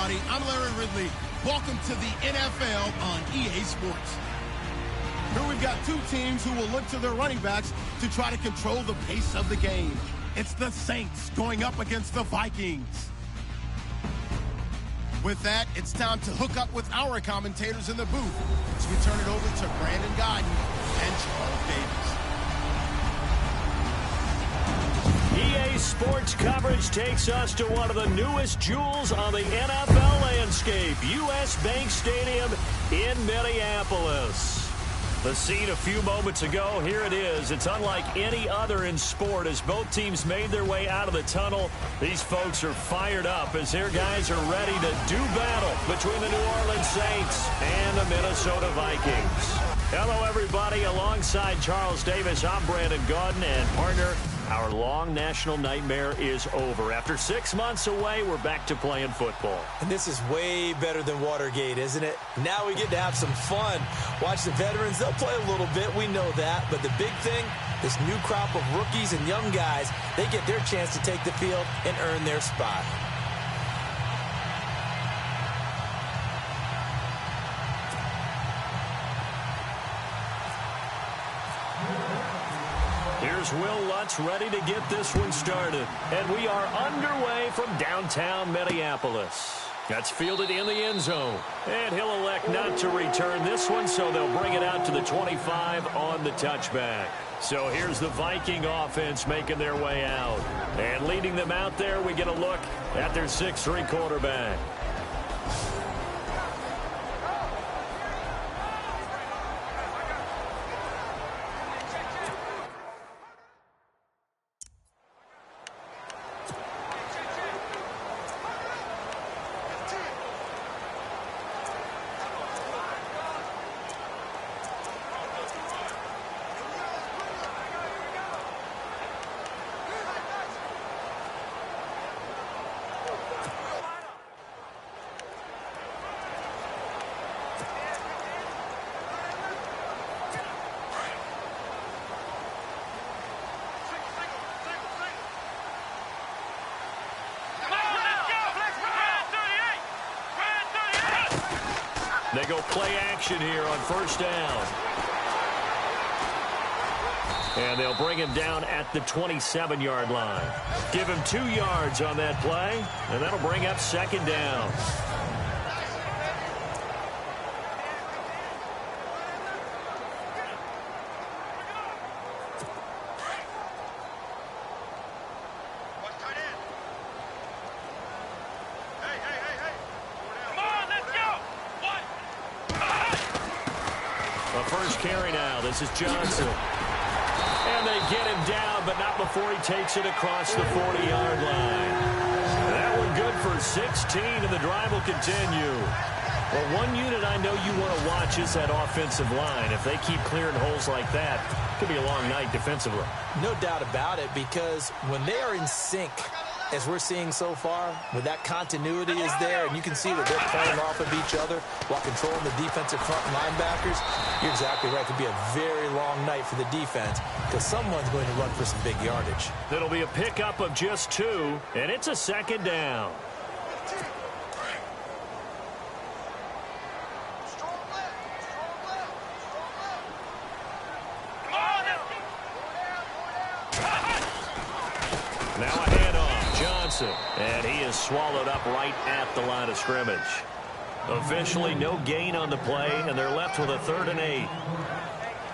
everybody. I'm Larry Ridley. Welcome to the NFL on EA Sports. Here we've got two teams who will look to their running backs to try to control the pace of the game. It's the Saints going up against the Vikings. With that, it's time to hook up with our commentators in the booth as we turn it over to Brandon Godden and Charles Davis. EA Sports coverage takes us to one of the newest jewels on the NFL landscape, US Bank Stadium in Minneapolis. The scene a few moments ago, here it is. It's unlike any other in sport as both teams made their way out of the tunnel. These folks are fired up as their guys are ready to do battle between the New Orleans Saints and the Minnesota Vikings. Hello, everybody. Alongside Charles Davis, I'm Brandon Godden, and partner, our long national nightmare is over. After 6 months away, we're back to playing football. And this is way better than Watergate, isn't it? Now we get to have some fun. Watch the veterans. They'll play a little bit. We know that. But the big thing, this new crop of rookies and young guys, they get their chance to take the field and earn their spot. Here's Will Lutz ready to get this one started. And we are underway from downtown Minneapolis. That's fielded in the end zone. And he'll elect not to return this one, so they'll bring it out to the 25 on the touchback. So here's the Viking offense making their way out. And leading them out there, we get a look at their 6'3" quarterback. They go play action here on first down. And they'll bring him down at the 27-yard line. Give him 2 yards on that play, and that'll bring up second down. First carry now. This is Johnson. And they get him down, but not before he takes it across the 40-yard line. That one good for 16, and the drive will continue. Well, one unit I know you want to watch is that offensive line. If they keep clearing holes like that, it could be a long night defensively. No doubt about it, because when they are in sync, as we're seeing so far, when that continuity is there, and you can see that they're playing off of each other while controlling the defensive front linebackers, you're exactly right. It could be a very long night for the defense because someone's going to run for some big yardage. It'll be a pickup of just 2, and it's a second down. Now a handoff, Johnson, and he is swallowed up right at the line of scrimmage. Officially no gain on the play, and they're left with a 3rd and 8.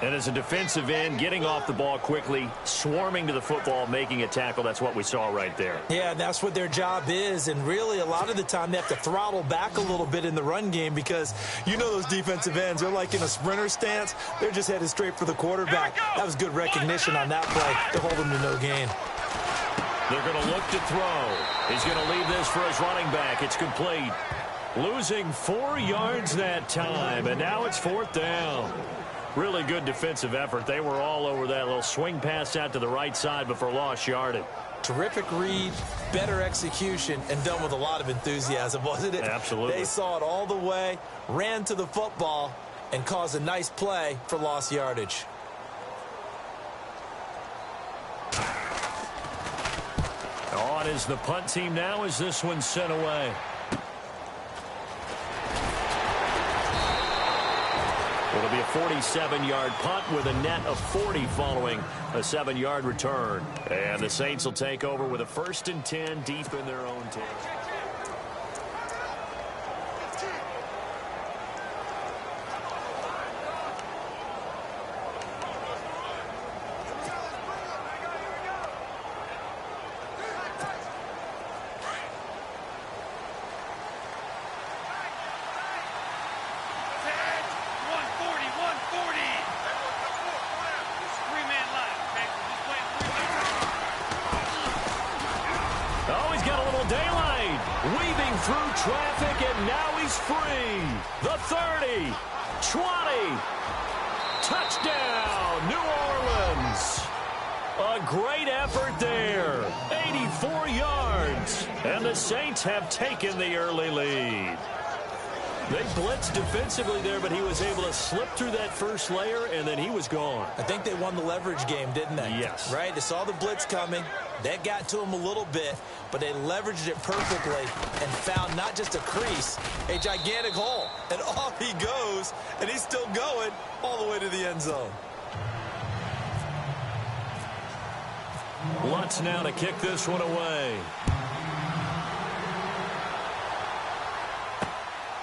And as a defensive end, getting off the ball quickly, swarming to the football, making a tackle, that's what we saw right there. Yeah, and that's what their job is, and really a lot of the time they have to throttle back a little bit in the run game because you know those defensive ends, they're like in a sprinter stance. They're just headed straight for the quarterback. That was good recognition on that play to hold them to no gain. They're going to look to throw. He's going to leave this for his running back. It's complete. Losing 4 yards that time, and now it's 4th down. Really good defensive effort. They were all over that little swing pass out to the right side before lost yardage. Terrific read, better execution, and done with a lot of enthusiasm, wasn't it? Absolutely. They saw it all the way, ran to the football, and caused a nice play for lost yardage. On is the punt team now as this one's sent away. It'll be a 47-yard punt with a net of 40 following a 7-yard return. And the Saints will take over with a 1st and 10 deep in their own territory. Weaving through traffic, and now he's free. The 30, 20, touchdown, New Orleans. A great effort there, 84 yards, and the Saints have taken the early lead. They blitzed defensively there, but he was able to slip through that first layer, and then he was gone. I think they won the leverage game, didn't they? Yes. Right? They saw the blitz coming. That got to him a little bit, but they leveraged it perfectly and found not just a crease, a gigantic hole. And off he goes, and he's still going all the way to the end zone. Lutz now to kick this one away.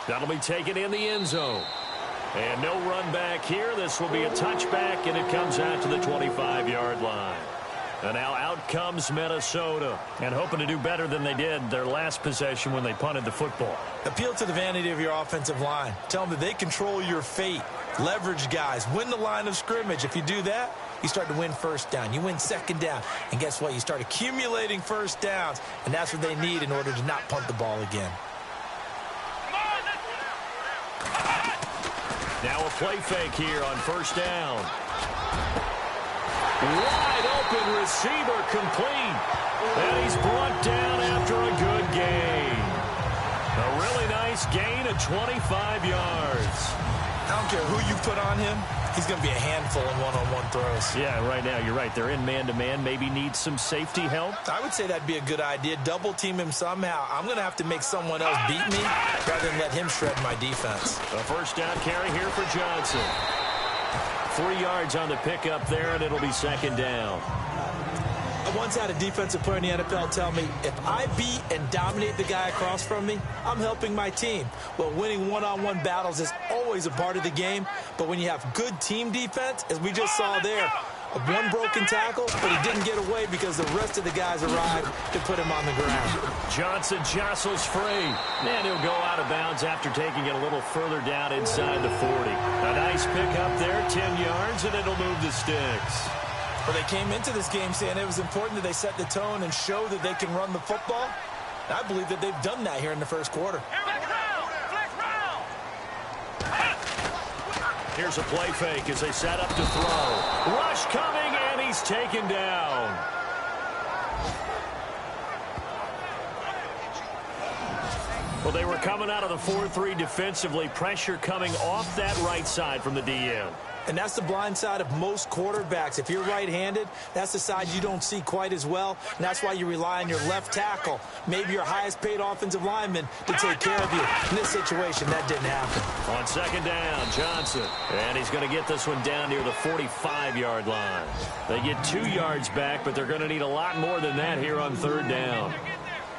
That'll be taken in the end zone. And no run back here. This will be a touchback, and it comes out to the 25-yard line. And now out comes Minnesota, and hoping to do better than they did their last possession when they punted the football. Appeal to the vanity of your offensive line. Tell them that they control your fate. Leverage guys. Win the line of scrimmage. If you do that, you start to win first down. You win second down. And guess what? You start accumulating first downs, and that's what they need in order to not punt the ball again. Now a play fake here on first down. Wide open receiver complete. And he's brought down after a good gain. A really nice gain of 25 yards. I don't care who you put on him. He's going to be a handful in one-on-one throws. Yeah, right now, you're right. They're in man-to-man. Maybe need some safety help. I would say that'd be a good idea. Double team him somehow. I'm going to have to make someone else beat me rather than let him shred my defense. A first down carry here for Johnson. 3 yards on the pickup there, and it'll be second down. I once had a defensive player in the NFL tell me, if I beat and dominate the guy across from me, I'm helping my team. Well, winning one-on-one battles is always a part of the game, but when you have good team defense, as we just saw there, one broken tackle, but he didn't get away because the rest of the guys arrived to put him on the ground. Johnson jostles free, and he'll go out of bounds after taking it a little further down inside the 40. A nice pickup there, 10 yards, and it'll move the sticks. Well, they came into this game saying it was important that they set the tone and show that they can run the football. And I believe that they've done that here in the first quarter. Here's a play fake as they set up to throw. Rush coming, and he's taken down. Well, they were coming out of the 4-3 defensively. Pressure coming off that right side from the DM. And that's the blind side of most quarterbacks. If you're right-handed, that's the side you don't see quite as well. And that's why you rely on your left tackle, maybe your highest-paid offensive lineman, to take care of you. In this situation, that didn't happen. On second down, Johnson. And he's going to get this one down near the 45-yard line. They get 2 yards back, but they're going to need a lot more than that here on third down.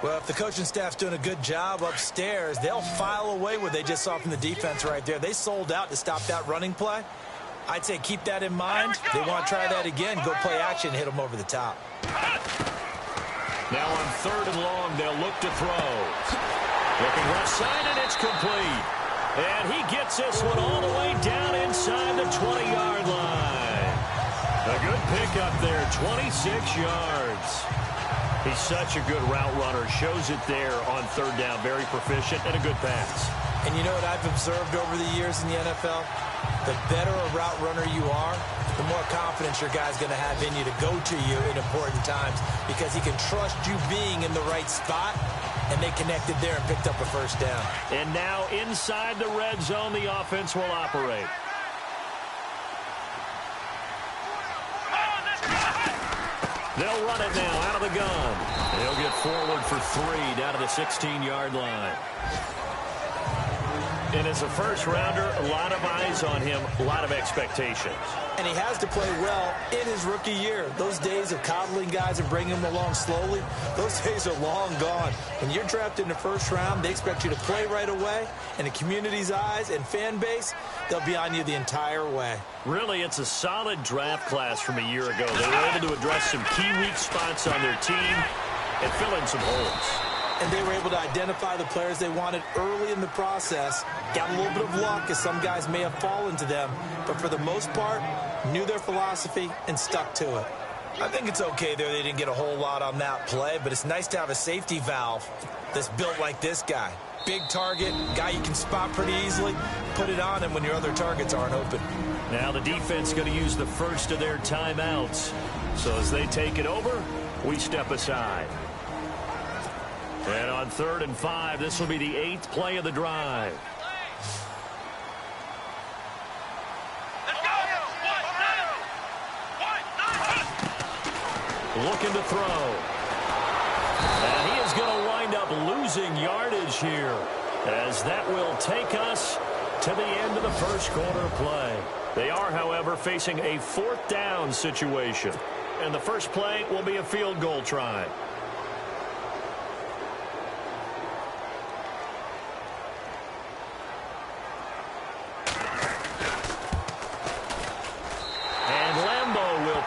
Well, if the coaching staff's doing a good job upstairs, they'll file away what they just saw from the defense right there. They sold out to stop that running play. I'd say keep that in mind. They want to try that again. Go play action, hit them over the top. Now on third and long, they'll look to throw. Looking left side, and it's complete. And he gets this one all the way down inside the 20-yard line. A good pickup there, 26 yards. He's such a good route runner. Shows it there on third down. Very proficient and a good pass. And you know what I've observed over the years in the NFL? The better a route runner you are, the more confidence your guy's going to have in you to go to you in important times because he can trust you being in the right spot, and they connected there and picked up a first down. And now inside the red zone, the offense will operate. They'll run it now out of the gun. They'll get forward for 3 down to the 16-yard line. And as a first-rounder, a lot of eyes on him, a lot of expectations. And he has to play well in his rookie year. Those days of coddling guys and bringing them along slowly, those days are long gone. When you're drafted in the first round, they expect you to play right away. And the community's eyes and fan base, they'll be on you the entire way. Really, it's a solid draft class from a year ago. They were able to address some key weak spots on their team and fill in some holes. And they were able to identify the players they wanted early in the process. Got a little bit of luck, as some guys may have fallen to them. But for the most part, knew their philosophy and stuck to it. I think it's okay there they didn't get a whole lot on that play, but it's nice to have a safety valve that's built like this guy. Big target, guy you can spot pretty easily. Put it on him when your other targets aren't open. Now the defense going to use the first of their timeouts. So as they take it over, we step aside. And on 3rd and 5, this will be the 8th play of the drive. Looking to throw. And he is going to wind up losing yardage here, as that will take us to the end of the first quarter play. They are, however, facing a 4th down situation. And the first play will be a field goal try.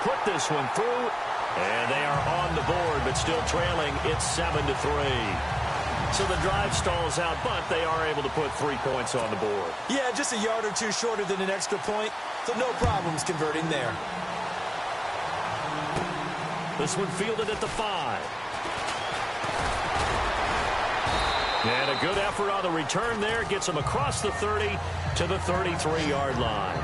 Put this one through, and they are on the board, but still trailing. It's 7-3. So the drive stalls out, but they are able to put 3 points on the board. Yeah, just a yard or two shorter than an extra point, so no problems converting there. This one fielded at the 5. And a good effort on the return there gets them across the 30 to the 33-yard line.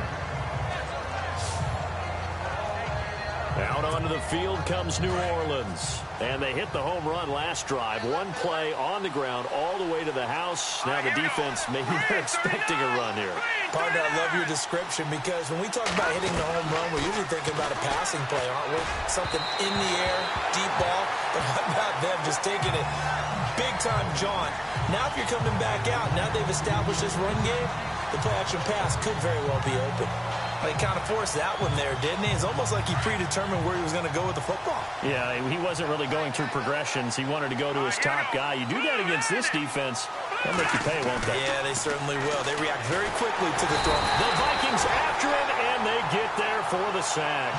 Out onto the field comes New Orleans. And they hit the home run last drive. One play on the ground all the way to the house. Now the defense, maybe they're expecting a run here. Partner, I love your description, because when we talk about hitting the home run, we're usually thinking about a passing play, aren't we? Something in the air, deep ball. But how about them just taking it big-time jaunt? Now if you're coming back out, now they've established this run game, the play-action pass could very well be open. He kind of forced that one there, didn't he? It's almost like he predetermined where he was going to go with the football. Yeah, he wasn't really going through progressions. He wanted to go to his top guy. You do that against this defense, they'll make you pay, won't they? Yeah, they certainly will. They react very quickly to the throw. The Vikings after him, and they get there for the sack.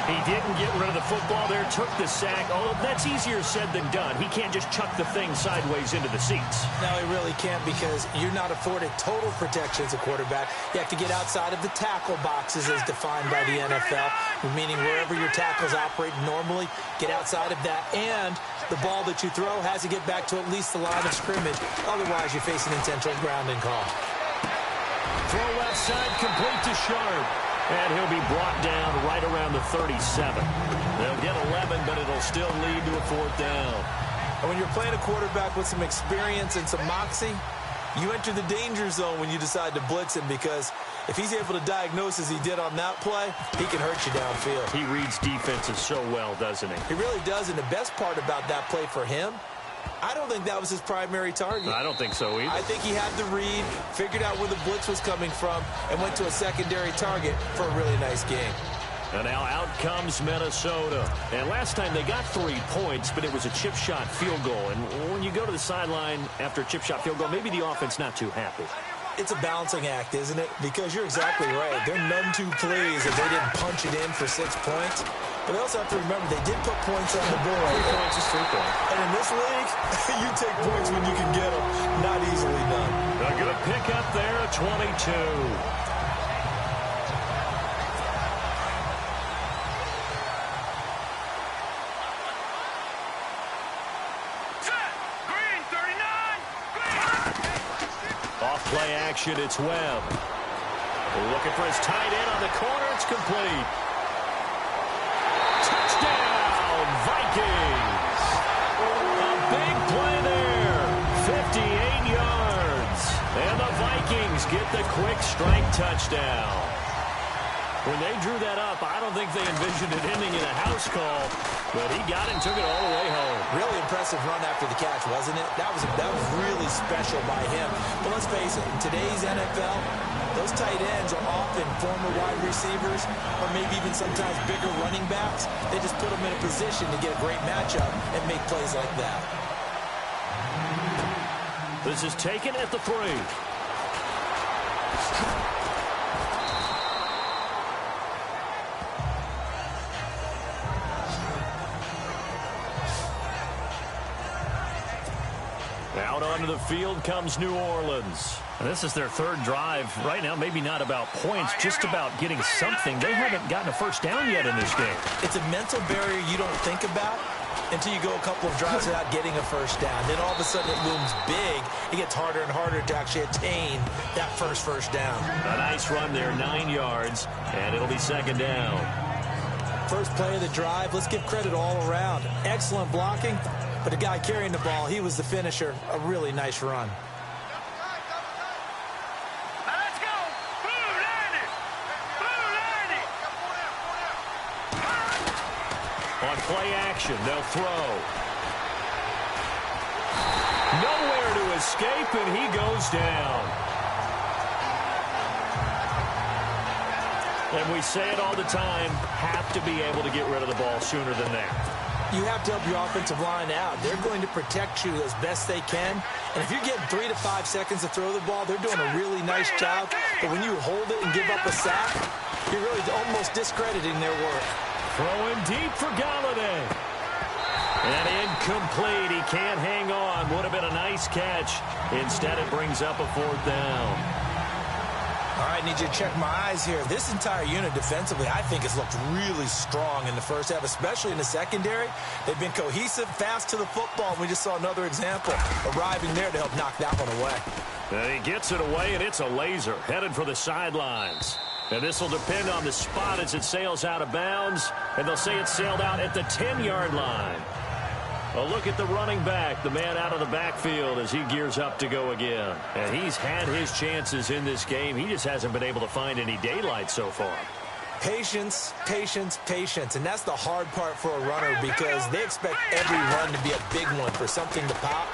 He didn't get rid of the football there, took the sack. Oh, that's easier said than done. He can't just chuck the thing sideways into the seats. No, he really can't, because you're not afforded total protection as a quarterback. You have to get outside of the tackle boxes as defined by the NFL, meaning wherever your tackles operate normally, get outside of that. And the ball that you throw has to get back to at least the line of scrimmage. Otherwise, you're facing intentional grounding call. Throw left side, complete to Sharp. And he'll be brought down right around the 37. They'll get 11, but it'll still lead to a 4th down. And when you're playing a quarterback with some experience and some moxie, you enter the danger zone when you decide to blitz him, because if he's able to diagnose as he did on that play, he can hurt you downfield. He reads defenses so well, doesn't he? He really does, and the best part about that play for him, I don't think that was his primary target. I don't think so either. I think he had the read, figured out where the blitz was coming from, and went to a secondary target for a really nice game. And now out comes Minnesota. And last time they got 3 points, but it was a chip shot field goal. And when you go to the sideline after a chip shot field goal, maybe the offense not too happy. It's a balancing act, isn't it? Because you're exactly right. They're none too pleased that they didn't punch it in for 6 points. But they also have to remember they did put points on the board. 3 points is 3 points. And in this league, you take points when you can get them. Not easily done. A good pickup there at 22. Off-play action, it's Webb. Looking for his tight end on the corner. It's complete. Touchdown, Vikings. A big play there. 58 yards. And the Vikings get the quick strike touchdown. When they drew that up, I don't think they envisioned it ending in a house call, but he got it and took it all the way home. Really impressive run after the catch, wasn't it? That was really special by him. But let's face it, in today's NFL, those tight ends are often former wide receivers or maybe even sometimes bigger running backs. They just put them in a position to get a great matchup and make plays like that. This is taken at the 3. Out onto the field comes New Orleans. And this is their 3rd drive. Right now, maybe not about points, just about getting something. They haven't gotten a first down yet in this game. It's a mental barrier you don't think about until you go a couple of drives without getting a first down. Then all of a sudden it looms big. It gets harder and harder to actually attain that first down. A nice run there, 9 yards, and it'll be 2nd down. First play of the drive, let's give credit all around. Excellent blocking, but the guy carrying the ball, he was the finisher. A really nice run. On play action, they'll throw. Nowhere to escape, and he goes down. And we say it all the time, have to be able to get rid of the ball sooner than that. You have to help your offensive line out. They're going to protect you as best they can. And if you're getting 3 to 5 seconds to throw the ball, they're doing a really nice job. But when you hold it and give up a sack, you're really almost discrediting their work. Throwing deep for Galladay. And incomplete. He can't hang on. Would have been a nice catch. Instead, it brings up a 4th down. All right, need you to check my eyes here. This entire unit defensively, I think, has looked really strong in the first half, especially in the secondary. They've been cohesive, fast to the football. We just saw another example arriving there to help knock that one away. And he gets it away, and it's a laser headed for the sidelines. And this will depend on the spot as it sails out of bounds. And they'll say it sailed out at the 10-yard line. A look at the running back, the man out of the backfield as he gears up to go again. And he's had his chances in this game. He just hasn't been able to find any daylight so far. Patience, patience, patience. And that's the hard part for a runner because they expect every run to be a big one for something to pop.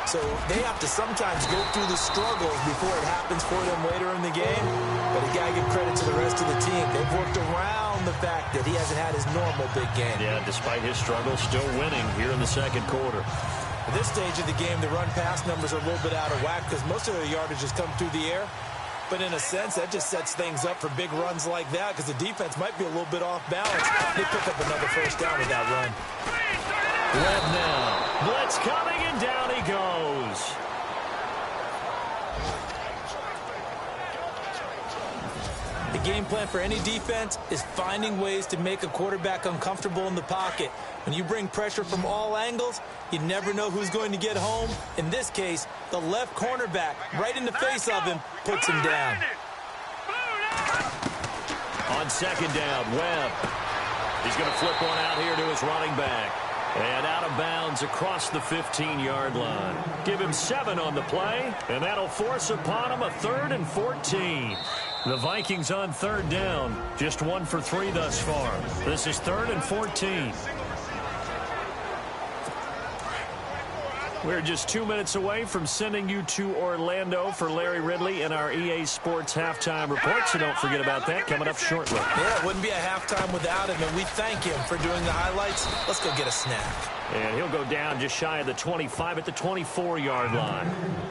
So they have to sometimes go through the struggles before it happens for them later in the game. But you got to give credit to the rest of the team. They've worked around the fact that he hasn't had his normal big game. Yeah, despite his struggles, still winning here in the 2nd quarter. At this stage of the game, the run-pass numbers are a little bit out of whack because most of their yardage has come through the air. But in a sense, that just sets things up for big runs like that because the defense might be a little bit off balance. They pick up another first down with that run. Webb now. Blitz coming, and down he goes. The game plan for any defense is finding ways to make a quarterback uncomfortable in the pocket. When you bring pressure from all angles, you never know who's going to get home. In this case, the left cornerback, right in the face of him, puts him down. On 2nd down, Webb. He's going to flip one out here to his running back. And out of bounds across the 15-yard line. Give him 7 on the play, and that'll force upon him a 3rd and 14. The Vikings on 3rd down. Just 1 for 3 thus far. This is 3rd and 14. We're just 2 minutes away from sending you to Orlando for Larry Ridley and our EA Sports halftime report, so don't forget about that coming up shortly. Yeah, it wouldn't be a halftime without him, and we thank him for doing the highlights. Let's go get a snack. And he'll go down just shy of the 25 at the 24-yard line.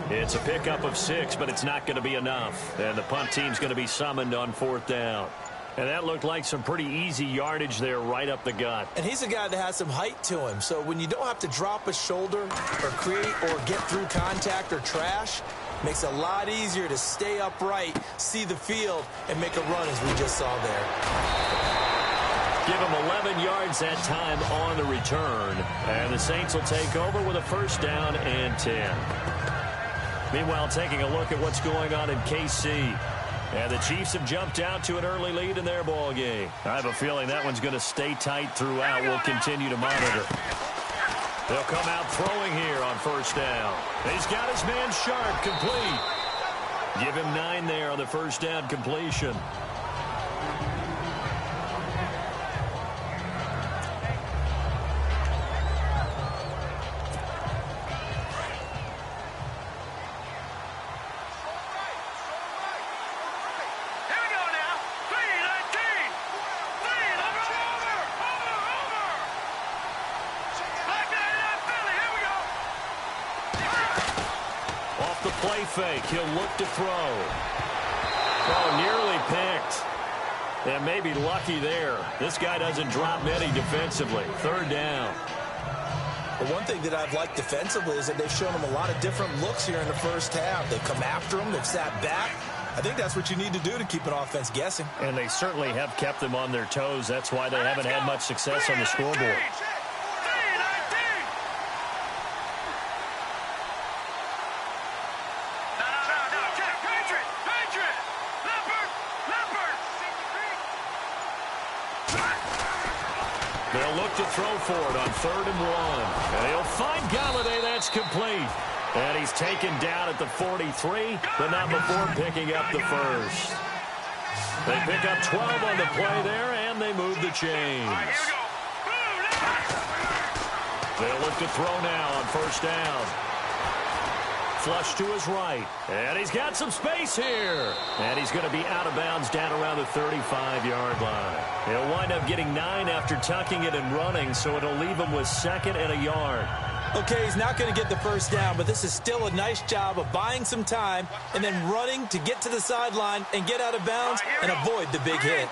It's a pickup of 6, but it's not going to be enough. And the punt team's going to be summoned on 4th down. And that looked like some pretty easy yardage there right up the gut. And he's a guy that has some height to him. So when you don't have to drop a shoulder or create or get through contact or trash, makes it a lot easier to stay upright, see the field, and make a run as we just saw there. Give him 11 yards that time on the return. And the Saints will take over with a 1st down and 10. Meanwhile, taking a look at what's going on in KC. And the Chiefs have jumped out to an early lead in their ball game. I have a feeling that one's going to stay tight throughout. We'll continue to monitor. They'll come out throwing here on 1st down. He's got his man Sharp complete. Give him 9 there on the 1st down completion. play fake. He'll look to throw. Oh, nearly picked. And maybe lucky there. This guy doesn't drop many defensively. Third down. The one thing that I've liked defensively is that they've shown him a lot of different looks here in the first half. They've come after him. They've sat back. I think that's what you need to do to keep an offense guessing. And they certainly have kept them on their toes. That's why they haven't had much success on the scoreboard. They'll look to throw for it on 3rd and 1. And he'll find Galladay. That's complete. And he's taken down at the 43, but not before picking up the first. They pick up 12 on the play there, and they move the chains. They'll look to throw now on 1st down. Flush to his right. And he's got some space here. And he's going to be out of bounds down around the 35-yard line. He'll wind up getting 9 after tucking it and running, so it'll leave him with 2nd and a yard. Okay, he's not going to get the first down, but this is still a nice job of buying some time and then running to get to the sideline and get out of bounds and avoid the big hit.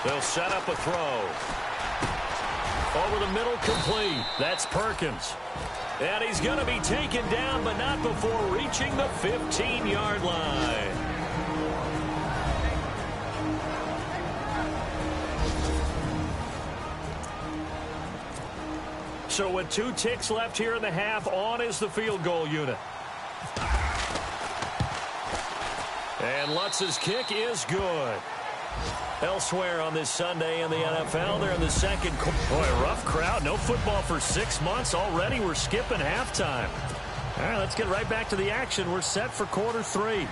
They'll set up a throw. Over the middle, complete. That's Perkins. And he's going to be taken down, but not before reaching the 15-yard line. So with 2 ticks left here in the half, on is the field goal unit. And Lutz's kick is good. Elsewhere on this Sunday in the NFL, they're in the second quarter. Boy, rough crowd. No football for 6 months already. We're skipping halftime. All right, let's get right back to the action. We're set for quarter 3.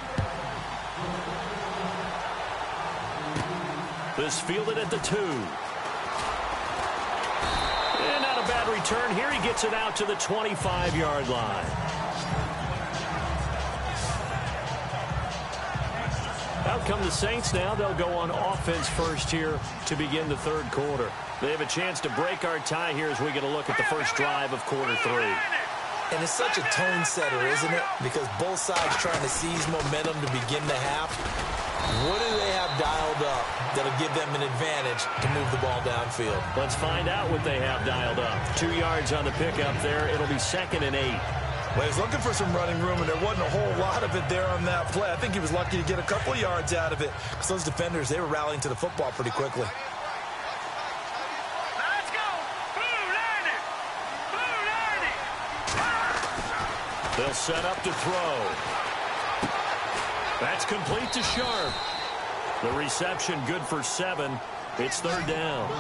This fielded at the 2. And not a bad return here. He gets it out to the 25-yard line. Out come the Saints now. They'll go on offense first here to begin the 3rd quarter. They have a chance to break our tie here as we get a look at the first drive of quarter 3. And it's such a tone setter, isn't it? Because both sides trying to seize momentum to begin the half. What do they have dialed up that'll give them an advantage to move the ball downfield? Let's find out what they have dialed up. 2 yards on the pickup there. It'll be 2nd and 8. Well, he's looking for some running room, and there wasn't a whole lot of it there on that play. I think he was lucky to get a couple of yards out of it because those defenders, they were rallying to the football pretty quickly. Let's go! They'll set up to throw. That's complete to Sharp. The reception good for 7. It's 3rd down.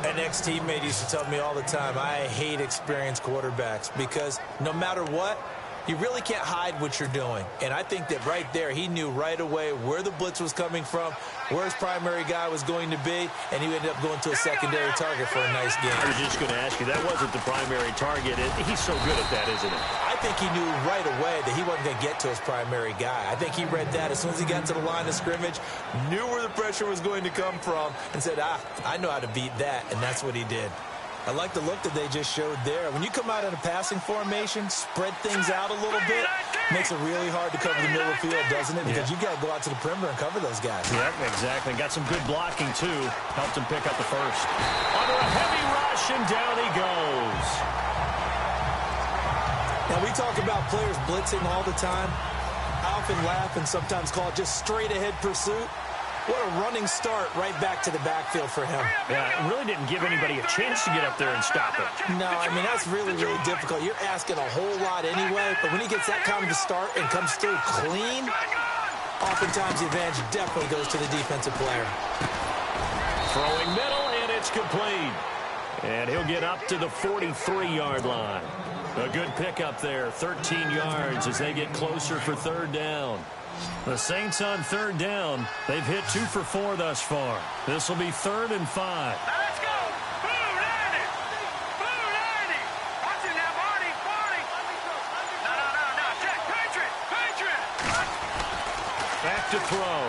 An ex-teammate used to tell me all the time, I hate experienced quarterbacks because no matter what, you really can't hide what you're doing. And I think that right there, he knew right away where the blitz was coming from, where his primary guy was going to be, and he ended up going to a secondary target for a nice game. I was just going to ask you, that wasn't the primary target. He's so good at that, isn't he? I think he knew right away that he wasn't going to get to his primary guy. I think he read that as soon as he got to the line of scrimmage, knew where the pressure was going to come from, and said, I know how to beat that, and that's what he did. I like the look that they just showed there. When you come out in a passing formation, spread things out a little bit, makes it really hard to cover the middle of the field, doesn't it? Because you got to go out to the perimeter and cover those guys. Yep, exactly. Got some good blocking, too. Helped him pick up the first. Under a heavy rush, and down he goes. Now, we talk about players blitzing all the time. I often laugh and sometimes call it just straight-ahead pursuit. What a running start right back to the backfield for him. Yeah, it really didn't give anybody a chance to get up there and stop it. No, I mean, that's really, really difficult. You're asking a whole lot anyway, but when he gets that kind of a start and comes through clean, oftentimes the advantage definitely goes to the defensive player. Throwing middle, and it's complete. And he'll get up to the 43-yard line. A good pickup there, 13 yards as they get closer for 3rd down. The Saints on 3rd down. They've hit 2 for 4 thus far. This will be 3rd and 5. Let's go! Boom, Landy! Boom, Landy! Watch it now, Barney! No. Check, Patriot! Back to throw.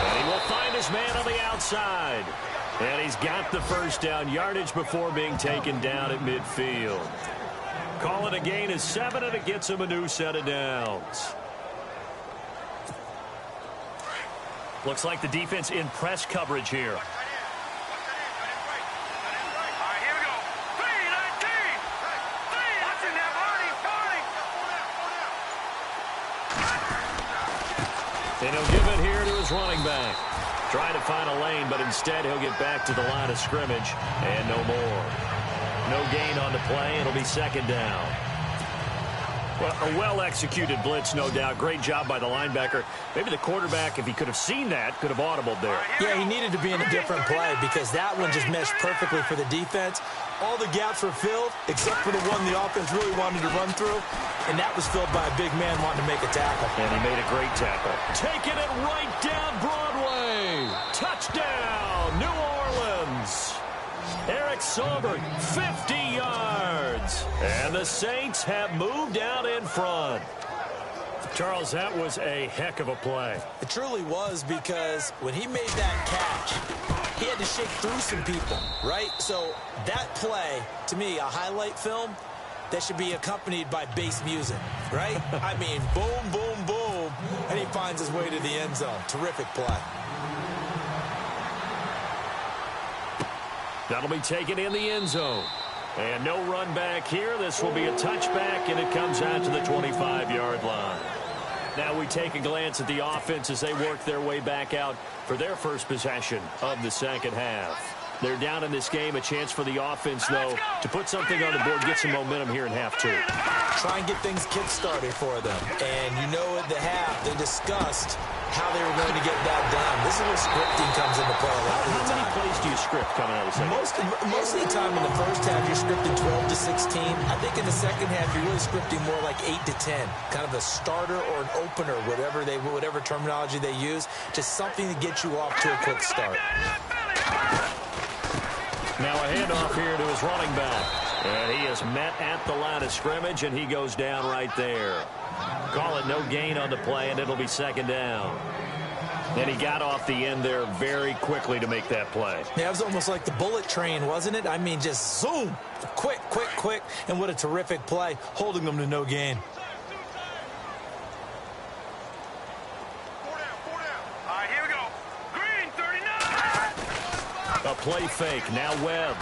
And he will find his man on the outside. And he's got the first down, yardage before being taken down at midfield. call it a gain of 7, and it gets him a new set of downs. Looks like the defense in press coverage here. And he'll give it here to his running back. Trying to find a lane, but instead he'll get back to the line of scrimmage and no more. No gain on the play. It'll be second down. Well, a well-executed blitz, no doubt. Great job by the linebacker. Maybe the quarterback, if he could have seen that, could have audibled there. Yeah, he needed to be in a different play because that one just meshed perfectly for the defense. All the gaps were filled except for the one the offense really wanted to run through, and that was filled by a big man wanting to make a tackle. And he made a great tackle. Taking it right down Broadway. Touchdown, New Orleans. Eric Sauber, 50 yards. And the Saints have moved out in front. Charles, that was a heck of a play. It truly was, because when he made that catch, he had to shake through some people, right? So that play, to me, a highlight film that should be accompanied by bass music, right? I mean, boom, boom, boom, and he finds his way to the end zone. Terrific play. That'll be taken in the end zone. And no run back here. This will be a touchback, and it comes out to the 25-yard line. Now we take a glance at the offense as they work their way back out for their first possession of the second half. They're down in this game. A chance for the offense, though, to put something on the board, get some momentum here in half 2. Try and get things kick-started for them. And you know at the half, they discussed how they were going to get that done. This is where scripting comes into play a lot of the time. How many plays do you script coming out of the second? Most of the time in the first half, you're scripting 12 to 16. I think in the second half, you're really scripting more like 8 to 10. Kind of a starter or an opener, whatever terminology they use. Just something to get you off to a quick start. Now a handoff here to his running back. And he is met at the line of scrimmage, and he goes down right there. Call it no gain on the play, and it'll be second down. And he got off the end there very quickly to make that play. Yeah, it was almost like the bullet train, wasn't it? I mean, just zoom. Quick, quick, quick. And what a terrific play, holding them to no gain. A play fake. Now Webb.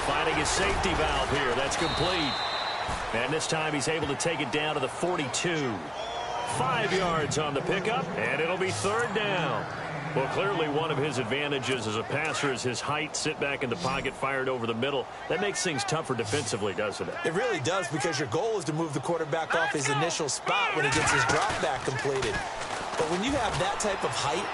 Finding his safety valve here. That's complete. And this time he's able to take it down to the 42. 5 yards on the pickup, and it'll be third down. Well, clearly one of his advantages as a passer is his height. Sit back in the pocket, fired over the middle. That makes things tougher defensively, doesn't it? It really does, because your goal is to move the quarterback off his initial spot when he gets his drop back completed. But when you have that type of height,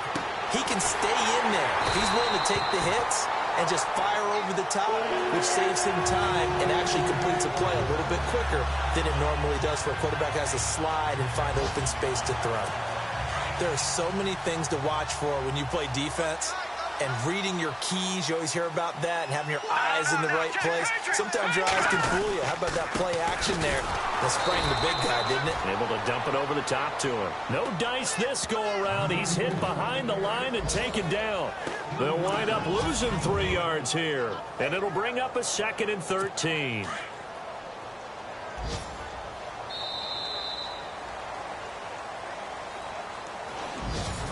he can stay in there. If he's willing to take the hits and just fire over the top, which saves him time and actually completes a play a little bit quicker than it normally does, where a quarterback has to slide and find open space to throw. There are so many things to watch for when you play defense, and reading your keys, you always hear about that, and having your eyes in the right place. Sometimes your eyes can fool you. How about that play action there? That sprang the big guy, didn't it? Able to dump it over the top to him. No dice this go around. He's hit behind the line and taken down. They'll wind up losing 3 yards here, and it'll bring up a 2nd and 13.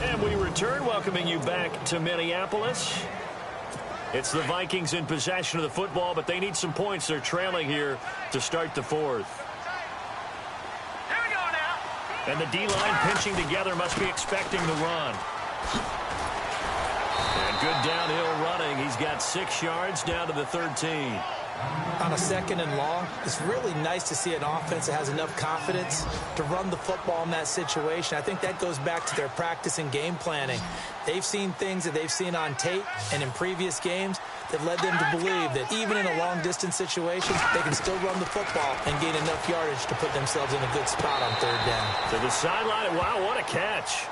And we return, welcoming you back to Minneapolis. It's the Vikings in possession of the football, but they need some points. They're trailing here to start the fourth. Here we go now. And the D-line pinching together, must be expecting the run. And good downhill running. He's got 6 yards down to the 13. On a 2nd and long, it's really nice to see an offense that has enough confidence to run the football in that situation. I think that goes back to their practice and game planning. They've seen things that they've seen on tape and in previous games that led them to believe that even in a long-distance situation, they can still run the football and gain enough yardage to put themselves in a good spot on 3rd down. To the sideline. Wow, what a catch.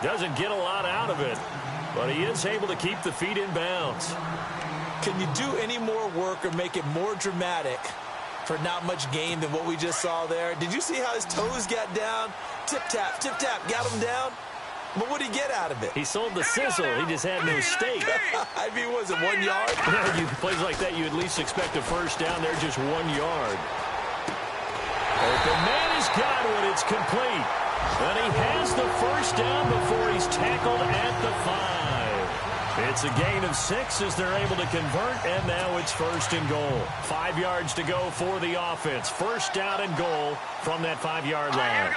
Doesn't get a lot out of it, but he is able to keep the feet in bounds. Can you do any more work or make it more dramatic for not much gain than what we just saw there? Did you see how his toes got down? Tip-tap, got him down. but what did he get out of it? He sold the sizzle. He just had no steak. I mean, was it 1 yard? Yeah, you plays like that, you at least expect a first down. They're just 1 yard. Open man has got one. It's complete. And he has the first down before he's tackled at the 5. It's a gain of 6 as they're able to convert, and now it's 1st and goal. 5 yards to go for the offense. First down and goal from that 5-yard line.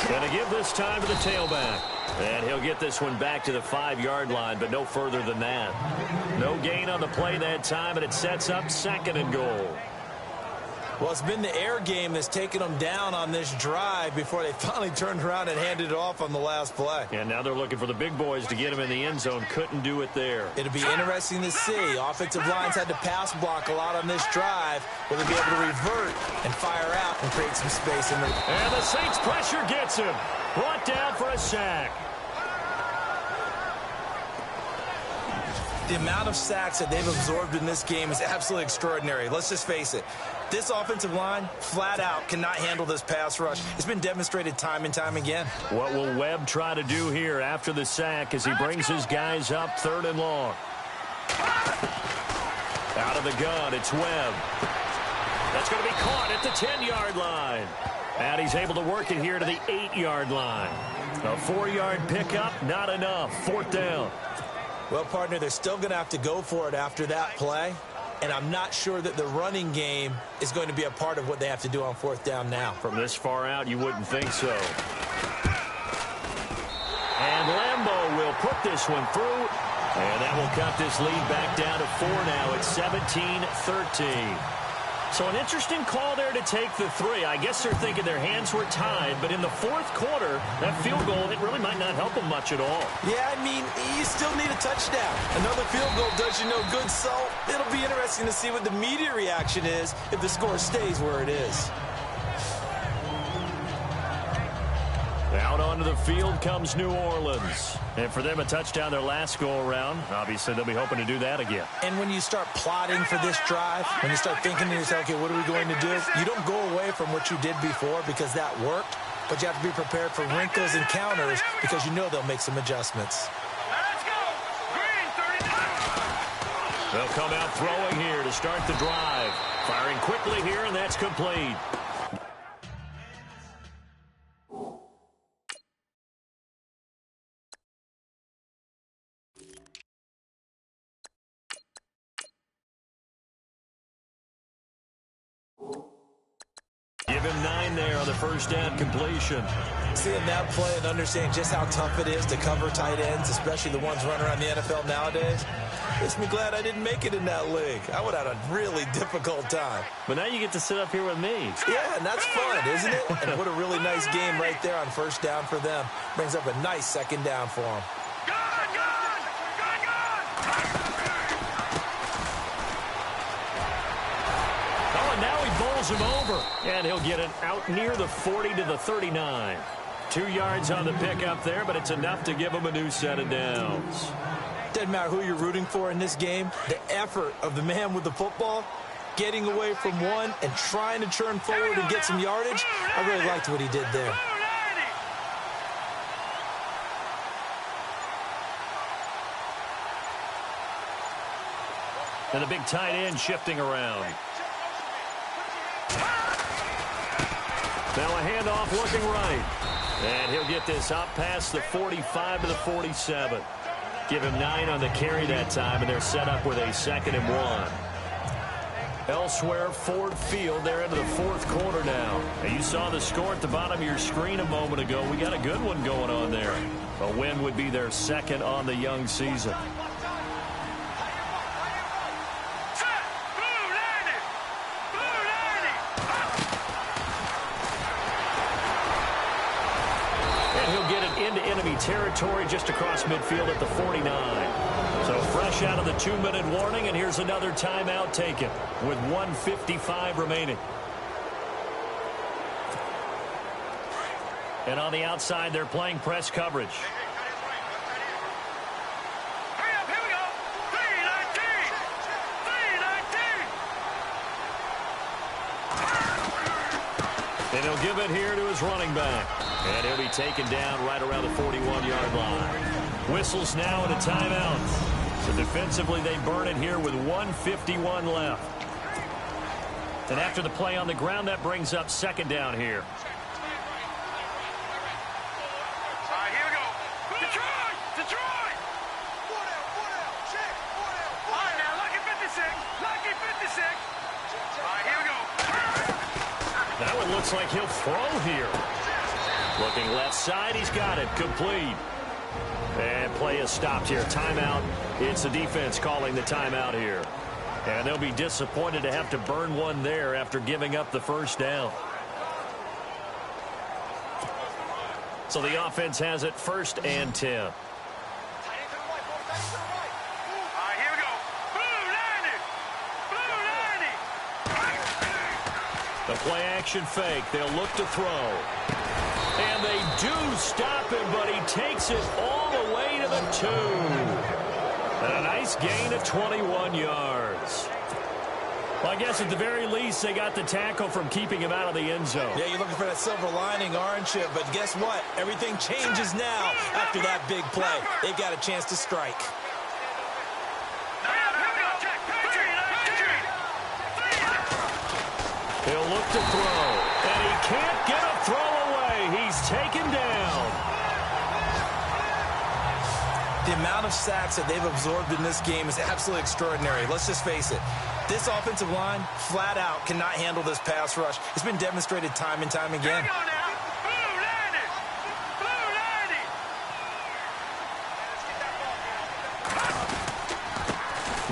Going to give this time to the tailback. And he'll get this one back to the 5-yard line, but no further than that. No gain on the play that time, and it sets up 2nd and goal. Well, it's been the air game that's taken them down on this drive before they finally turned around and handed it off on the last play. And now they're looking for the big boys to get him in the end zone. Couldn't do it there. It'll be interesting to see. Offensive lines had to pass block a lot on this drive. Will they be able to revert and fire out and create some space in the... And the Saints pressure gets him. Brought down for a sack. The amount of sacks that they've absorbed in this game is absolutely extraordinary. Let's just face it. This offensive line, flat out, cannot handle this pass rush. It's been demonstrated time and time again. What will Webb try to do here after the sack as he brings his guys up 3rd and long? Out of the gun, it's Webb. That's going to be caught at the 10-yard line. And he's able to work it here to the 8-yard line. A 4-yard pickup, not enough. 4th down. Well, partner, they're still going to have to go for it after that play. And I'm not sure that the running game is going to be a part of what they have to do on 4th down now. From this far out, you wouldn't think so. And Lambeau will put this one through. And that will cut this lead back down to 4 now. It's 17-13. So an interesting call there to take the 3. I guess they're thinking their hands were tied, but in the 4th quarter, that field goal, it really might not help them much at all. Yeah, I mean, you still need a touchdown. Another field goal does you no good, so it'll be interesting to see what the media reaction is if the score stays where it is. Out onto the field comes New Orleans. And for them, a touchdown their last go-around. Obviously, they'll be hoping to do that again. And when you start plotting for this drive, when you start thinking to yourself, okay, what are we going to do? You don't go away from what you did before because that worked, but you have to be prepared for wrinkles and counters because you know they'll make some adjustments. Let's go! Green, 39! They'll come out throwing here to start the drive. Firing quickly here, and that's complete. Give him 9 there on the first down completion. Seeing that play and understanding just how tough it is to cover tight ends, especially the ones running around the NFL nowadays, makes me glad I didn't make it in that league. I would have had a really difficult time. But now you get to sit up here with me. Yeah, and that's fun, isn't it? And what a really nice game right there on first down for them. Brings up a nice 2nd down for them. Him over, and he'll get it out near the 40 to the 39. 2 yards on the pickup there, but it's enough to give him a new set of downs. Doesn't matter who you're rooting for in this game. The effort of the man with the football, getting away from one and trying to turn forward and get some yardage, I really liked what he did there. And the big tight end shifting around. Now a handoff looking right. And he'll get this up past the 45 to the 47. Give him 9 on the carry that time, and they're set up with a 2nd and 1. Elsewhere, Ford Field, they're into the 4th quarter now. And you saw the score at the bottom of your screen a moment ago. We got a good one going on there. A win would be their 2nd on the young season. Territory just across midfield at the 49. So fresh out of the 2-minute warning, and here's another timeout taken with 1:55 remaining. And on the outside, they're playing press coverage. Hurry up, here we go. 3-19. 3-19. And he'll give it here to his running back. And he'll be taken down right around the 41-yard line. Whistles now and a timeout. So defensively, they burn it here with 1:51 left. And after the play on the ground, that brings up second down here. All right, here we go. Detroit! Detroit! All right, now, lucky 56. Lucky 56. All right, here we go. That one looks like he'll throw here. Looking left side, he's got it. Complete. And play is stopped here. Timeout. It's the defense calling the timeout here. And they'll be disappointed to have to burn one there after giving up the first down. So the offense has it 1st and 10. All right, here we go. Blue 90. Blue 90. The play action fake. They'll look to throw. And they do stop him, but he takes it all the way to the 2. And a nice gain of 21 yards. Well, I guess at the very least, they got the tackle from keeping him out of the end zone. Yeah, you're looking for that silver lining, aren't you? But guess what? Everything changes now after that big play. They've got a chance to strike. He'll look to throw. And he can't get a throw away. He's taken down. The amount of sacks that they've absorbed in this game is absolutely extraordinary. Let's just face it. This offensive line, flat out, cannot handle this pass rush. It's been demonstrated time and time again. Hang on now. Blue 90. Blue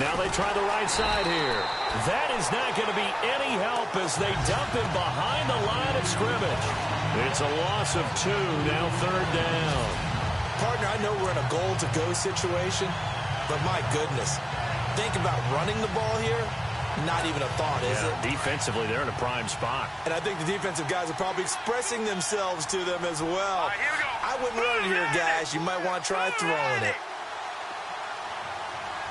90. Now they try the right side here. That is not going to be any help as they dump him behind the line of scrimmage. It's a loss of 2, now 3rd down. Partner, I know we're in a goal-to-go situation, but my goodness. Think about running the ball here. Not even a thought, is it? Defensively, they're in a prime spot. And I think the defensive guys are probably expressing themselves to them as well. All right, here we go. I wouldn't run it here, guys. You might want to try throwing it.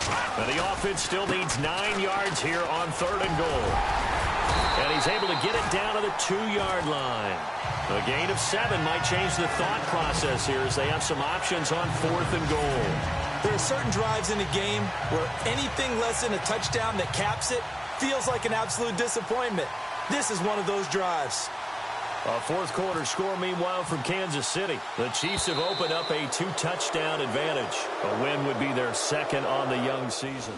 Now the offense still needs 9 yards here on 3rd and goal. And he's able to get it down to the 2-yard line. A gain of 7 might change the thought process here as they have some options on 4th and goal. There are certain drives in a game where anything less than a touchdown that caps it feels like an absolute disappointment. This is one of those drives. A 4th quarter score, meanwhile, from Kansas City. The Chiefs have opened up a 2-touchdown advantage. A win would be their 2nd on the young season.